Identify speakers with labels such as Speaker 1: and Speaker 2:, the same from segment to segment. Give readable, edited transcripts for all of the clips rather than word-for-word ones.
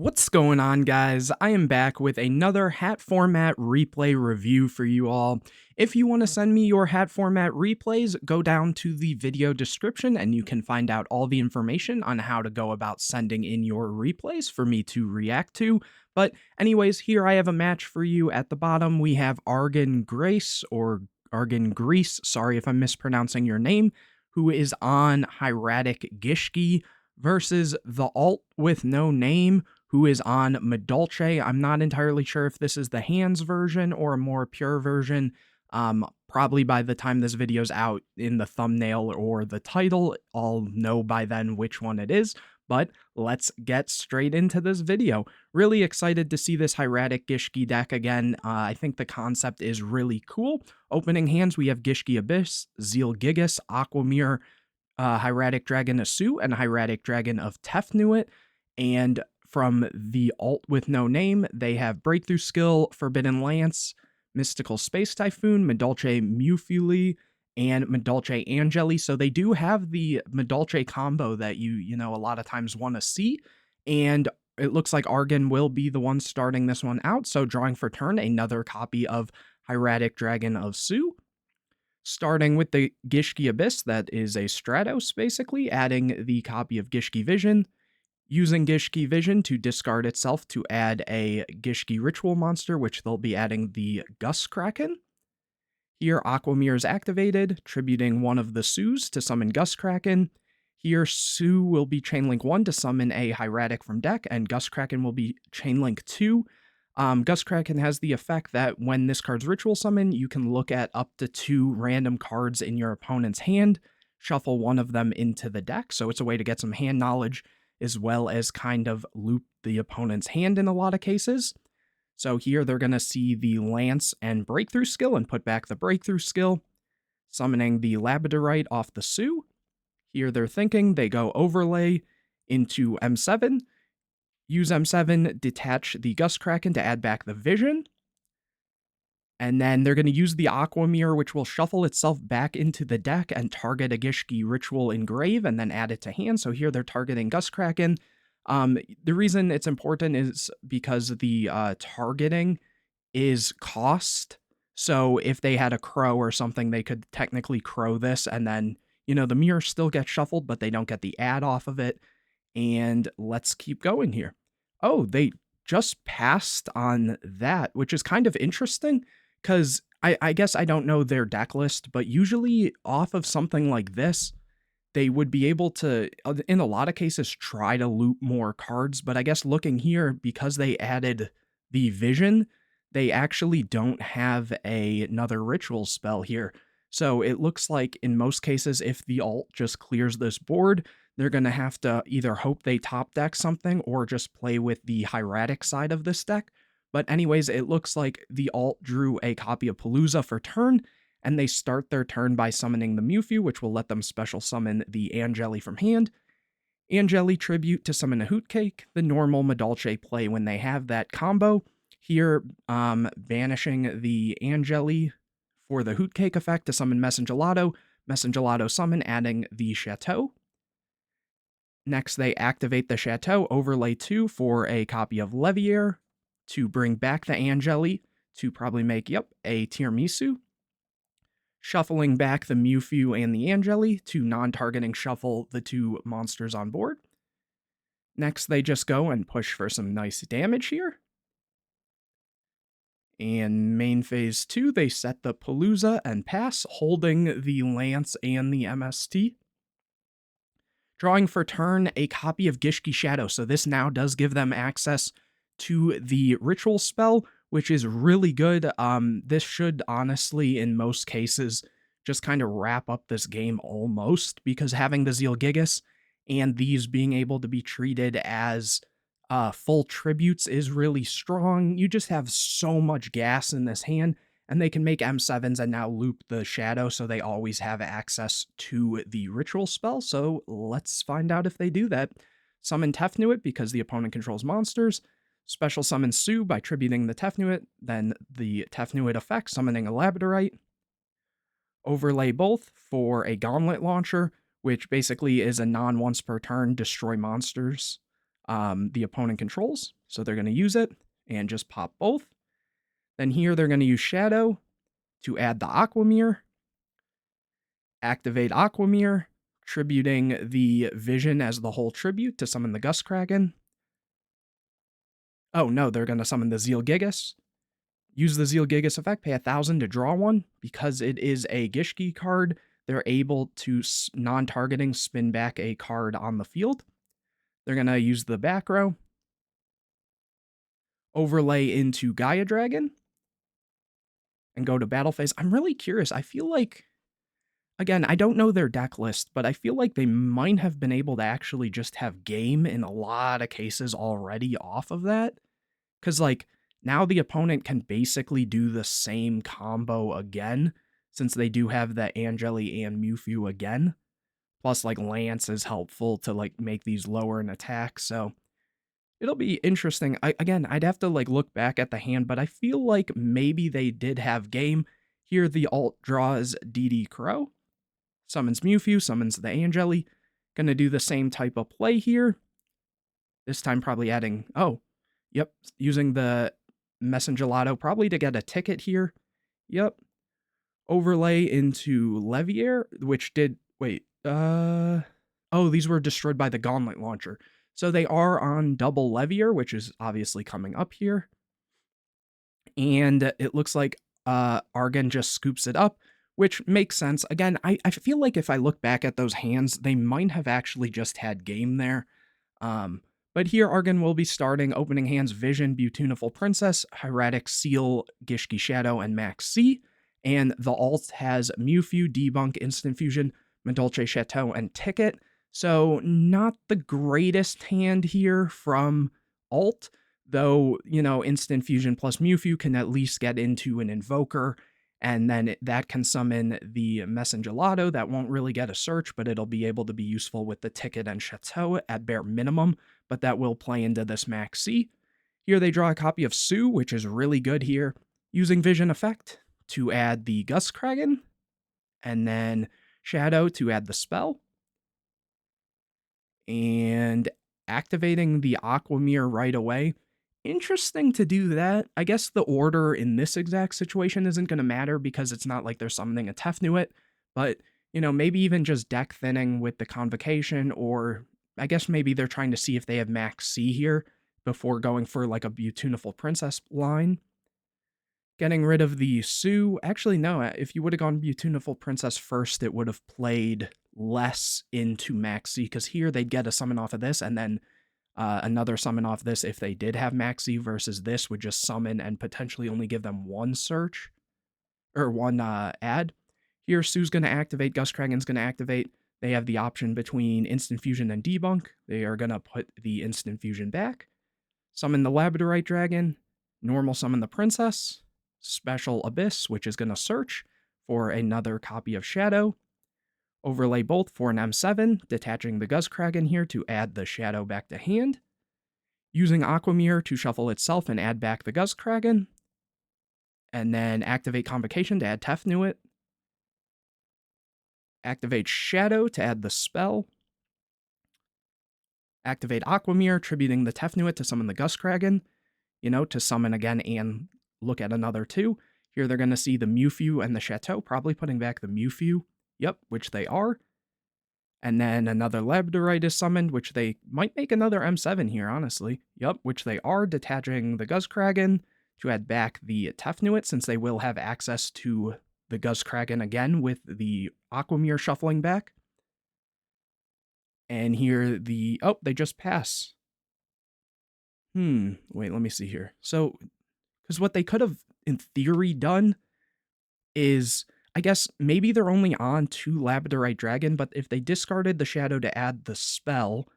Speaker 1: What's going on, guys? I am back with another hat format replay review for you all. If you want to send me your hat format replays, go down to the video description and you can find out all the information on how to go about sending in your replays for me to react to. But anyways, here I have a match for you. At the bottom, we have Argan Grace, or Argan Grease, sorry if I'm mispronouncing your name, who is on Hieratic Gishki versus the alt with no name, who is on Madolche. I'm not entirely sure if this is the hands version or a more pure version. Probably by the time this video's out in the thumbnail or the title, I'll know by then which one it is. But let's get straight into this video. Really excited to see this Hieratic Gishki deck again. I think the concept is really cool. Opening hands, we have Gishki Abyss, Zeal Gigas, Aquamere, Hieratic Dragon Asu, and Hieratic Dragon of Tefnuit. And from the alt with no name, they have Breakthrough Skill, Forbidden Lance, Mystical Space Typhoon, Madolche Mufuli, and Madolche Angeli. So they do have the Madolche combo that you know, a lot of times want to see. And it looks like Argan will be the one starting this one out. So drawing for turn, another copy of Hieratic Dragon of Su. Starting with the Gishki Abyss, that is a Stratos, basically, adding the copy of Gishki Vision. Using Gishki Vision to discard itself to add a Gishki Ritual monster, which they'll be adding the Gus Kraken. Here, Aquamere is activated, tributing one of the Sus to summon Gus Kraken. Here, Su will be Chainlink 1 to summon a Hieratic from deck, and Gus Kraken will be Chainlink 2. Gus Kraken has the effect that when this card's Ritual Summon, you can look at up to 2 random cards in your opponent's hand, shuffle one of them into the deck, so it's a way to get some hand knowledge, as well as kind of loop the opponent's hand in a lot of cases. So here they're going to see the Lance and Breakthrough skill and put back the Breakthrough skill, summoning the Labradorite off the Su. Here they're thinking they go Overlay into M7, use M7, detach the Gus Kraken to add back the Vision, and then they're going to use the Aquamere, which will shuffle itself back into the deck and target a Gishki Ritual Engrave and then add it to hand. So here they're targeting Gus Kraken. The reason it's important is because the targeting is cost. So if they had a Crow or something, they could technically Crow this, and then, you know, the mirror still gets shuffled, but they don't get the add off of it. And let's keep going here. Oh, they just passed on that, which is kind of interesting. Because I guess I don't know their deck list, but usually off of something like this, they would be able to, in a lot of cases, try to loop more cards. But I guess looking here, because they added the Vision, they actually don't have another Ritual spell here. So it looks like in most cases, if the alt just clears this board, they're going to have to either hope they top deck something or just play with the Hieratic side of this deck. But anyways, it looks like the alt drew a copy of Palooza for turn, and they start their turn by summoning the Mewtwo, which will let them special summon the Angeli from hand. Angeli Tribute to summon a Hoot Cake, the normal Madolche play when they have that combo. Here, banishing the Angeli for the Hoot Cake effect to summon Messengelato, Messengelato summon, adding the Chateau. Next, they activate the Chateau, overlay 2 for a copy of Levier, to bring back the Angeli, to probably make, a Tiramisu. Shuffling back the Mewtwo and the Angeli to non-targeting shuffle the 2 monsters on board. Next, they just go and push for some nice damage here. And main phase 2, they set the Palooza and pass, holding the Lance and the MST. Drawing for turn, a copy of Gishki Shadow, so this now does give them access to the Ritual spell, which is really good. This should honestly, in most cases, just kind of wrap up this game almost, because having the Zeal Gigas and these being able to be treated as full tributes is really strong. You just have so much gas in this hand, and they can make M7s and now loop the Shadow, so they always have access to the Ritual spell. So let's find out if they do that. Summon Tefnuit because the opponent controls monsters. Special summon Su by tributing the Tefnuit, then the Tefnuit effect, summoning a Labradorite. Overlay both for a Gauntlet Launcher, which basically is a non-once per turn destroy monsters the opponent controls, so they're going to use it and just pop both. Then here they're going to use Shadow to add the Aquamirror, activate Aquamirror, tributing the Vision as the whole tribute to summon the Gust Kraken. Oh no, they're going to summon the Zeal Gigas. Use the Zeal Gigas effect, pay 1,000 to draw one. Because it is a Gishki card, they're able to non-targeting spin back a card on the field. They're going to use the back row, overlay into Gaia Dragon, and go to battle phase. I'm really curious. I feel like, again, I don't know their deck list, but I feel like they might have been able to actually just have game in a lot of cases already off of that. Because, like, now the opponent can basically do the same combo again, since they do have the Angeli and Mewtwo again. Plus, like, Lance is helpful to, like, make these lower in attack, so it'll be interesting. Again, I'd have to, like, look back at the hand, but I feel like maybe they did have game. Here, the alt draws DD Crow, summons Mewtwo, summons the Angeli. Gonna do the same type of play here. This time probably adding, yep, using the Messengelato probably to get a ticket here. Yep. Overlay into Leviair, which did, these were destroyed by the Gauntlet Launcher. So they are on double Leviair, which is obviously coming up here. And it looks like Argon just scoops it up, which makes sense. Again, I feel like if I look back at those hands, they might have actually just had game there. But here, Argon will be starting opening hands Vision, Beautiful Princess, Hieratic Seal, Gishki Shadow, and Max C. And the alt has Mewtwo, Debunk, Instant Fusion, Madolche, Chateau, and Ticket. So not the greatest hand here from alt, though, you know, Instant Fusion plus Mewtwo can at least get into an Invoker, and then that can summon the Messengelato. That won't really get a search, but it'll be able to be useful with the Ticket and Chateau at bare minimum, but that will play into this Max C. Here they draw a copy of Sue, which is really good here, using Vision effect to add the Gust Kraken, and then Shadow to add the spell, and activating the Aquamirror right away. Interesting to do that. I guess the order in this exact situation isn't going to matter because it's not like they're summoning a Tefnuit, but, you know, maybe even just deck thinning with the Convocation, or I guess maybe they're trying to see if they have Max C here before going for like a Beautiful Princess line. Getting rid of the Sue. Actually, no, if you would have gone Beautiful Princess first, it would have played less into Max C, because here they'd get a summon off of this, and then another summon off this if they did have Max C, versus this would just summon and potentially only give them one search, or one add. Here, Sue's going to activate, Gust Kraken's going to activate. They have the option between Instant Fusion and Debunk. They are going to put the Instant Fusion back. Summon the Labradorite Dragon. Normal summon the Princess. Special Abyss, which is going to search for another copy of Shadow. Overlay both for an M7, detaching the Gust Kraken here to add the Shadow back to hand. Using Aquamirror to shuffle itself and add back the Gust Kraken. And then activate Convocation to add Tefnuit. Activate Shadow to add the spell. Activate Aquamirror, tributing the Tefnuit to summon the Gust Kraken. You know, to summon again and look at another two. Here they're going to see the Mewtwo and the Chateau, probably putting back the Mewtwo. Yep, which they are. And then another Labradorite is summoned, which they might make another M7 here, honestly. Yep, which they are, detaching the Gust Kraken to add back the Tefnuit, since they will have access to the Gust Kraken again with the Aquamirror shuffling back. And here they just pass. Wait, let me see here. So, because what they could have, in theory, done is, I guess, maybe they're only on 2 Labradorite Dragon, but if they discarded the Shadow to add the spell,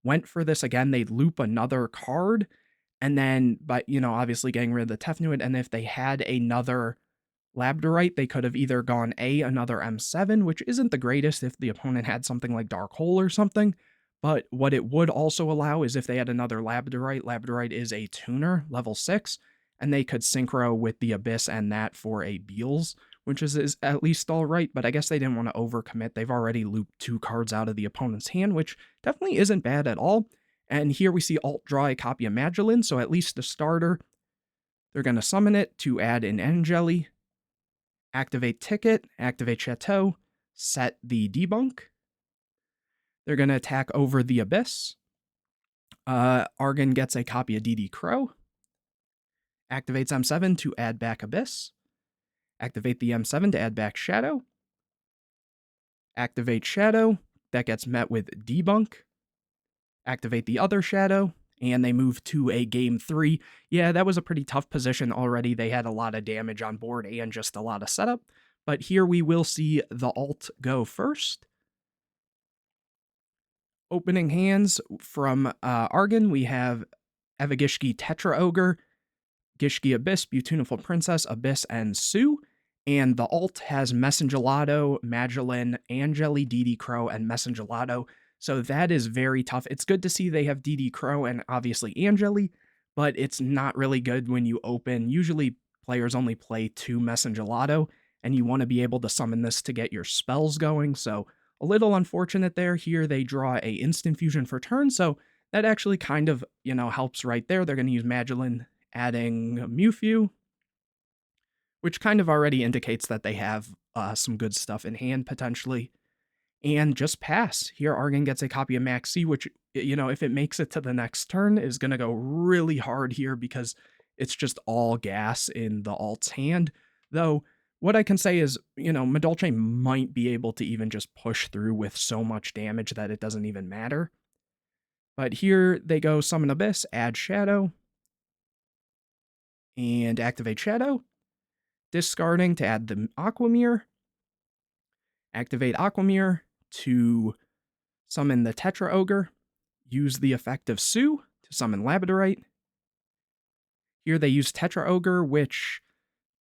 Speaker 1: went for this again, they'd loop another card, and then, but, you know, obviously getting rid of the Tefnuit, and if they had another Labradorite, they could have either gone another M7, which isn't the greatest if the opponent had something like Dark Hole or something, but what it would also allow is if they had another Labradorite. Labradorite is a tuner, level 6, and they could synchro with the Abyss and that for a Beals, which is at least alright, but I guess they didn't want to overcommit. They've already looped 2 cards out of the opponent's hand, which definitely isn't bad at all. And here we see Alt draw a copy of Magdalene, so at least the starter, they're going to summon it to add an Angeli, activate Ticket, activate Chateau, set the debunk. They're going to attack over the Abyss. Argon gets a copy of DD Crow, activates M7 to add back Abyss, activate the M7 to add back Shadow, activate Shadow, that gets met with debunk, activate the other Shadow, and they move to a game 3. Yeah, that was a pretty tough position already. They had a lot of damage on board and just a lot of setup. But here we will see the Alt go first. Opening hands from Argon, we have Gishki Tetra Ogre, Gishki Abyss, Beautiful Princess, Abyss, and Sue. And the Alt has Messengelato, Magdalene, Angeli, DD Crow, and Messengelato. So that is very tough. It's good to see they have DD Crow and obviously Angeli, but it's not really good when you open. Usually players only play 2 Messengelato, and you want to be able to summon this to get your spells going. So a little unfortunate there. Here they draw a instant fusion for turn, so that actually kind of, helps right there. They're going to use Magdalene, adding Mewtwo, which kind of already indicates that they have some good stuff in hand potentially. And just pass. Here Argon gets a copy of Max C, which, if it makes it to the next turn, is going to go really hard here because it's just all gas in the Alt's hand. Though, what I can say is, Madolche might be able to even just push through with so much damage that it doesn't even matter. But here they go Summon Abyss, add Shadow, and activate Shadow. Discarding to add the Aquamirror. Activate Aquamirror to summon the Tetra Ogre. Use the effect of Sue to summon Labradorite. Here they use Tetra Ogre, which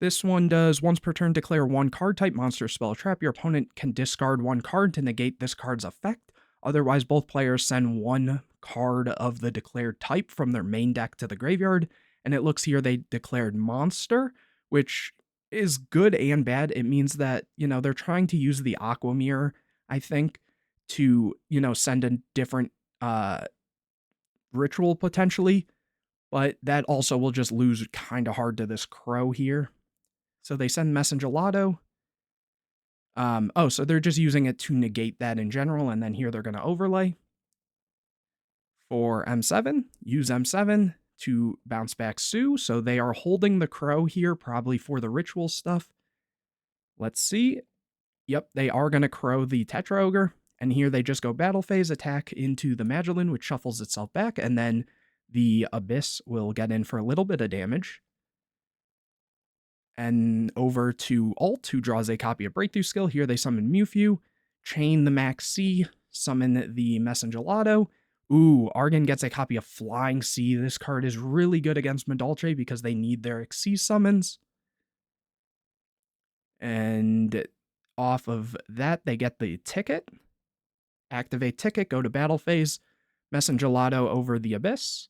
Speaker 1: this one does once per turn declare 1 card type monster spell trap. Your opponent can discard 1 card to negate this card's effect. Otherwise, both players send 1 card of the declared type from their main deck to the graveyard. And it looks here they declared monster, which is good and bad. It means that, they're trying to use the Aquamirror, I think, to, send a different ritual potentially, but that also will just lose kind of hard to this Crow here. So they send Messengelato. So they're just using it to negate that in general, and then here they're going to overlay. For M7, use M7 to bounce back Sue, so they are holding the Crow here, probably for the ritual stuff. Let's see. Yep, they are going to Crow the Tetra Ogre, and here they just go Battle Phase, attack into the Magdalene, which shuffles itself back, and then the Abyss will get in for a little bit of damage. And over to Alt, who draws a copy of Breakthrough Skill. Here they summon Mewtwo, chain the Max C, summon the Messengelato. Ooh, Argon gets a copy of Flying Sea. This card is really good against Madolche because they need their Xyz summons. And off of that, they get the Ticket. Activate Ticket, go to Battle Phase. Messengelato over the Abyss.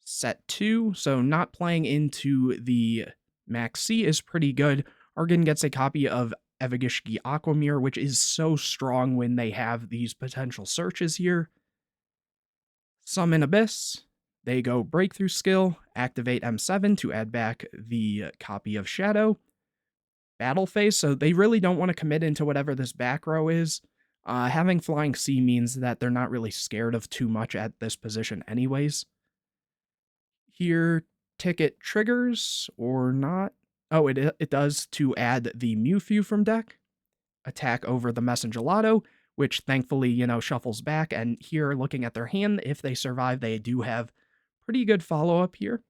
Speaker 1: Set 2, so not playing into the Max C is pretty good. Argon gets a copy of Gishki Aquamirror, which is so strong when they have these potential searches here. Summon Abyss. They go Breakthrough Skill, activate M7 to add back the copy of Shadow. Battle Phase, so they really don't want to commit into whatever this back row is. Having Flying Sea means that they're not really scared of too much at this position anyways. Here, Ticket triggers or not. Oh, it does to add the Mewtwo from deck. Attack over the Messengelato, which thankfully, shuffles back. And here, looking at their hand, if they survive, they do have pretty good follow-up here.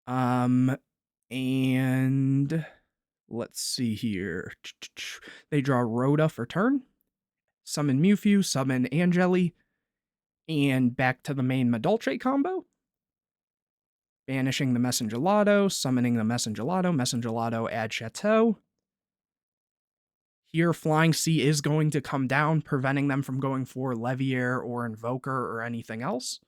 Speaker 1: And let's see here. They draw Rhoda for turn. Summon Mewtwo, summon Angeli, and back to the main Madolche combo. Banishing the Messengelato, summoning the Messengelato, add Chateau. Here, Flying Sea is going to come down, preventing them from going for Leviair or Invoker or anything else.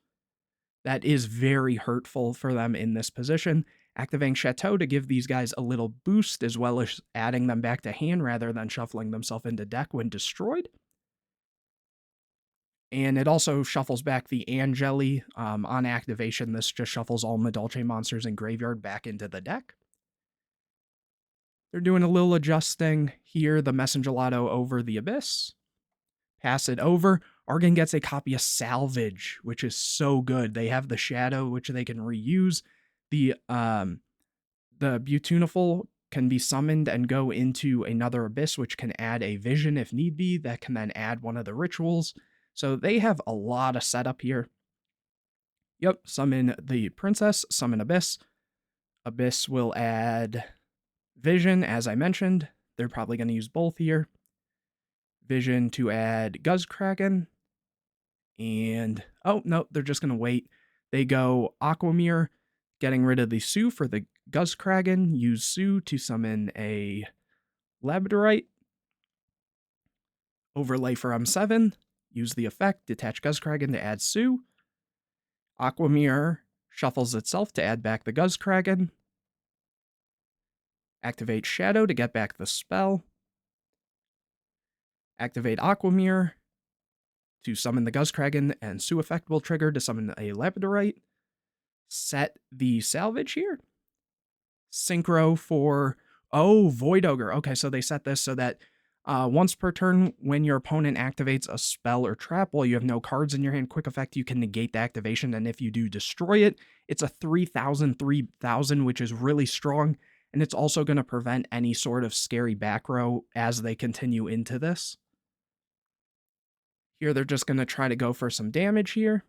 Speaker 1: That is very hurtful for them in this position. Activating Chateau to give these guys a little boost, as well as adding them back to hand rather than shuffling themselves into deck when destroyed. And it also shuffles back the Angeli. On activation, this just shuffles all Madolche monsters in graveyard back into the deck. They're doing a little adjusting here. The Messengelado over the Abyss. Pass it over. Argon gets a copy of Salvage, which is so good. They have the Shadow, which they can reuse. The Beautiful can be summoned and go into another Abyss, which can add a Vision if need be. That can then add one of the rituals. So they have a lot of setup here. Yep, summon the Princess, summon Abyss. Abyss will add Vision, as I mentioned. They're probably going to use both here. Vision to add Guzzkraken. And, oh, no, they're just going to wait. They go Aquamir, getting rid of the Sue for the Guzzkraken. Use Sue to summon a Labradorite. Overlay for M7. Use the effect, detach Guzzkraken to add Sue. Aquamir shuffles itself to add back the Guzzkraken. Activate Shadow to get back the spell. Activate Aquamir to summon the Guzzkraken, and Sue effect will trigger to summon a Labradorite. Set the Salvage here. Synchro for, oh, Void Ogre. Okay, so they set this so that once per turn, when your opponent activates a spell or trap while you have no cards in your hand, quick effect, you can negate the activation, and if you do destroy it, it's a 3,000, which is really strong, and it's also going to prevent any sort of scary back row as they continue into this. Here, they're just going to try to go for some damage here.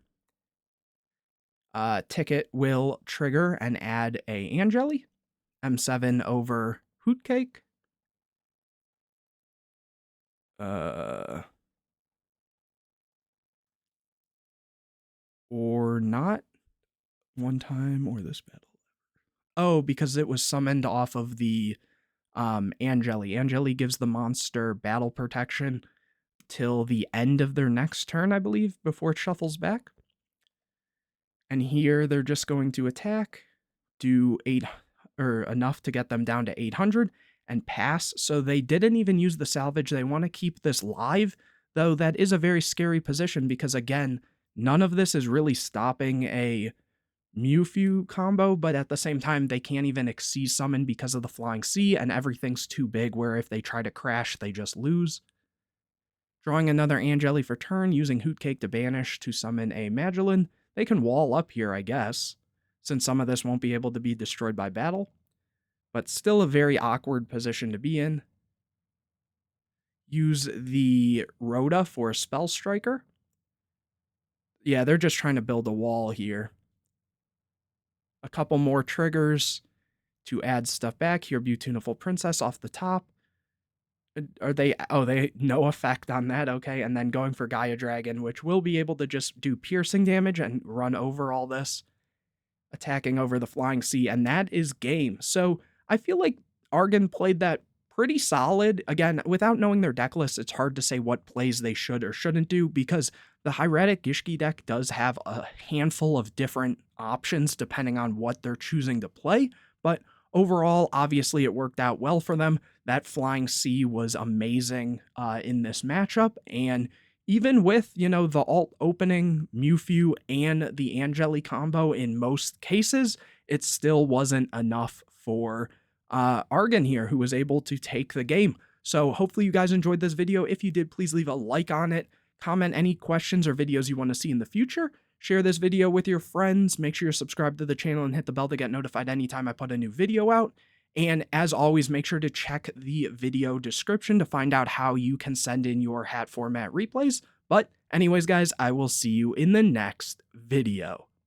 Speaker 1: Ticket will trigger and add a Angeli. M7 over Hoot Cake. Or not. One time or this battle. Oh, because it was summoned off of the Angeli. Angeli gives the monster battle protection till the end of their next turn, I believe, before it shuffles back. And here they're just going to attack, do 8 or enough to get them down to 800 and pass. So they didn't even use the salvage. They want to keep this live, though that is a very scary position because, again, none of this is really stopping a Mewtwo combo, but at the same time, they can't even exceed summon because of the Flying Sea, and everything's too big where if they try to crash, they just lose. Drawing another Angeli for turn, using Hoot Cake to banish to summon a Magellin. They can wall up here, I guess, since some of this won't be able to be destroyed by battle. But still a very awkward position to be in. Use the Rhoda for a Spell Striker. Yeah, they're just trying to build a wall here. A couple more triggers to add stuff back. Here, Beautiful Princess off the top. Are they, oh, they, no effect on that, okay. And then going for Gaia Dragon, which will be able to just do piercing damage and run over all this. Attacking over the Flying Sea, and that is game. So I feel like Argon played that pretty solid. Again, without knowing their deck list, it's hard to say what plays they should or shouldn't do because the Hieratic Gishki deck does have a handful of different options depending on what they're choosing to play. But overall, obviously, it worked out well for them. That Flying Sea was amazing in this matchup, and even with, you know, the alt opening Mewtwo and the Angeli combo in most cases, it still wasn't enough for Argon here, who was able to take the game. So hopefully you guys enjoyed this video. If you did, please leave a like on it. Comment any questions or videos you want to see in the future. Share this video with your friends. Make sure you're subscribed to the channel and hit the bell to get notified anytime I put a new video out. And as always, make sure to check the video description to find out how you can send in your hat format replays. But anyways, guys, I will see you in the next video.